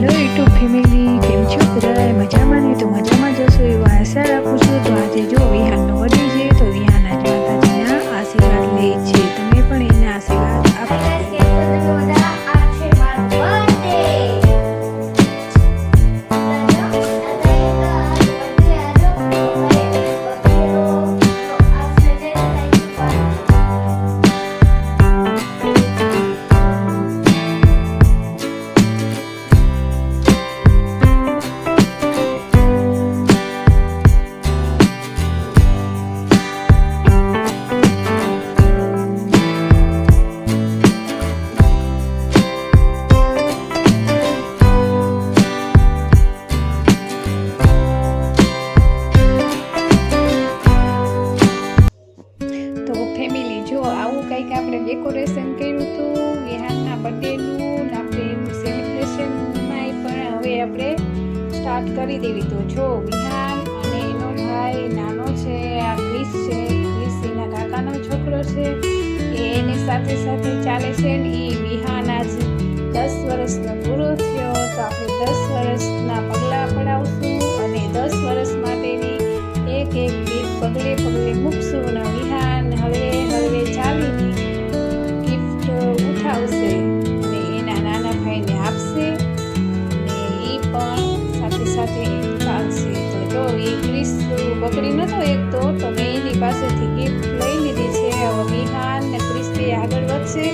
YouTube family, કેમ છો બધા? મજામાં ને? તો મજામાં જશો એવા આશા રાખું છું. તો આજે જો વિહાનનો બર્થડે છે, તો વિહાન આજે માતાજીના આશીર્વાદ લે છે. તમે પણ એના આશીર્વાદ આપો. આપણે ડેકોરેશન કર્યું હતું વિહાનના બર્થડેનું, આપણે એનું સેલિબ્રેશનમાં પણ હવે આપણે સ્ટાર્ટ કરી દેવી. તો જો વિહાન અને એનો ભાઈ નાનો છે, આ ક્રિસ છે, ક્રિસ એના કાકાનો છોકરો છે, એની સાથે સાથે ચાલે છે. ને એ વિહાન આજ 10 વર્ષનો પૂરો થયો, તો આપણે 10 વર્ષના પગલાં પડાવશું અને 10 વર્ષ માટેની એક ગીત પગલે પગલે મૂકશું. અને વિહાન હળવે હળવે ચાલીને ગિફ્ટ ઉઠાવશે અને એના નાના ભાઈને આપશે અને એ પણ સાથે સાથે ચાલશે. તો જો એ ક્રિસ બગડી નતો એક તો મેં એની પાસેથી ગિફ્ટ લઈ લીધી છે. હવે વિહાન ને ક્રિસ બે આગળ વધશે.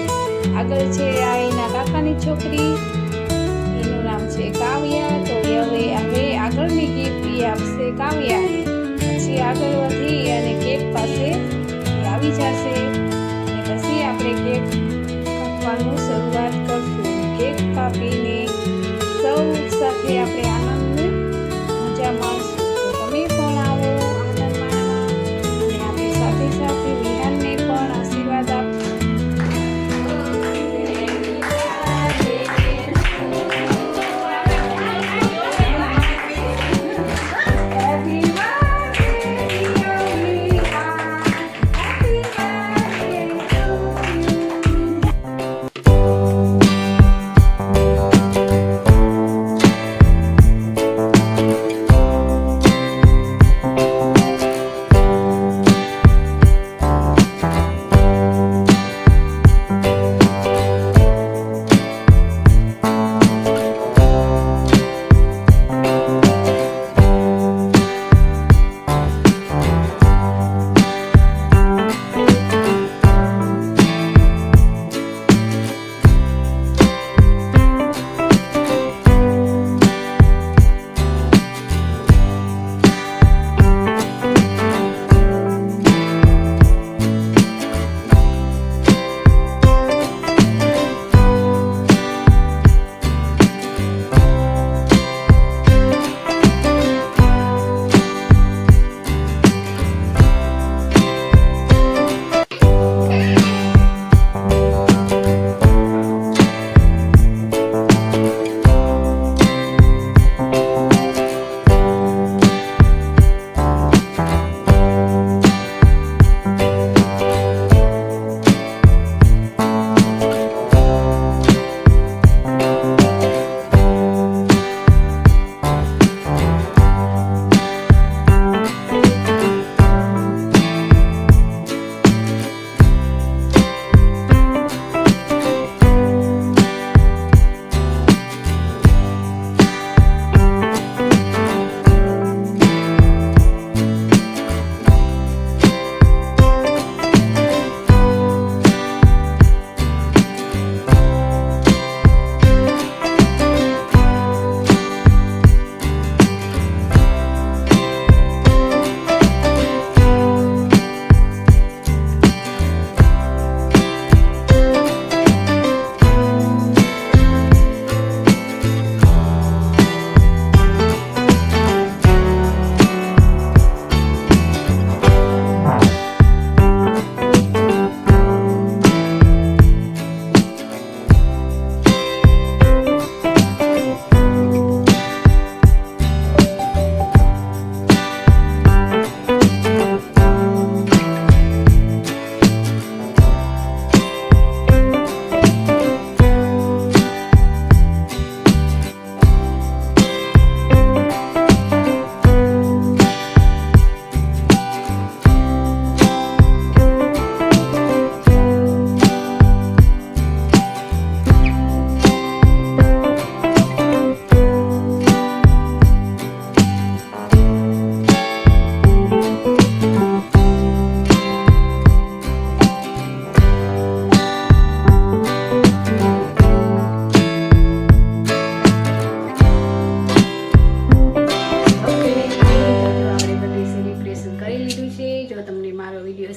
આગળ છે આ એના કાકાની છોકરી, એનું નામ છે કાવ્યા. તો હવે આગળની ગિફ્ટ એ આપશે કાવ્યાને. પછી આગળ વધી અને કેક પાસે આવી જશે અને પછી આપણે કેક કાપવાનું શરૂઆત કરશું. કેક કાપીને સૌ સાથે આપણે આનંદ મજા માણશું. તો તમે પણ આવો આનંદ માણવા અને આપણી સાથે સાથે વિહાનને પણ આશીર્વાદ આપો.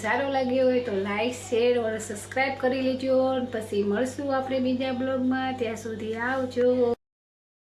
સારો લાગ્યો હોય તો લાઈક શેર અને સબસ્ક્રાઈબ કરી લેજો. પછી મળશું આપણે બીજા બ્લોગમાં. ત્યાં સુધી આવજો.